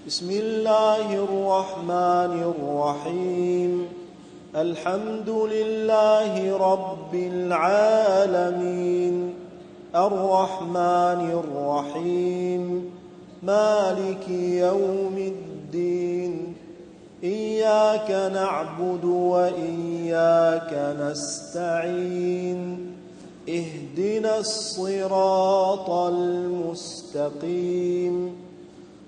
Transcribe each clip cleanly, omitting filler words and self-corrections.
بسم الله الرحمن الرحيم. الحمد لله رب العالمين، الرحمن الرحيم، مالك يوم الدين. إياك نعبد وإياك نستعين. اهدنا الصراط المستقيم،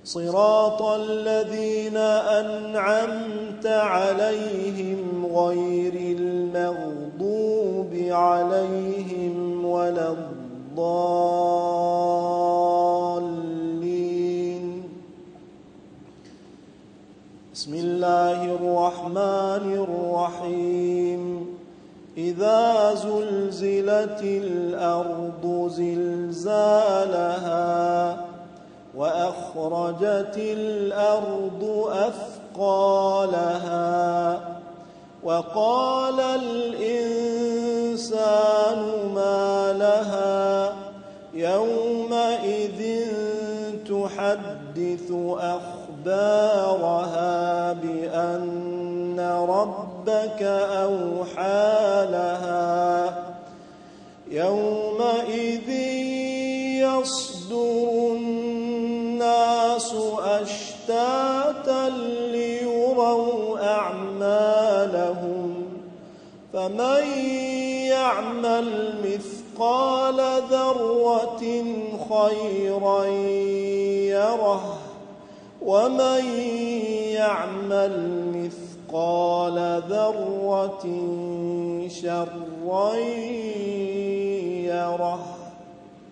صراط الذين أنعمت عليهم غير المغضوب عليهم ولا الضالين. بسم الله الرحمن الرحيم. إذا زلزلت الأرض زلزالها وأخرجت الأرض أثقالها وقال الإنسان ما لها يومئذ تحدث أخبارها بأن ربك أوحى لها. يومئذ يصدر الناس أشتاتا ليروا أعمالهم، فمن يعمل مثقال ذرة خيرا يره، ومن يعمل مثقال ذرة شرا يره.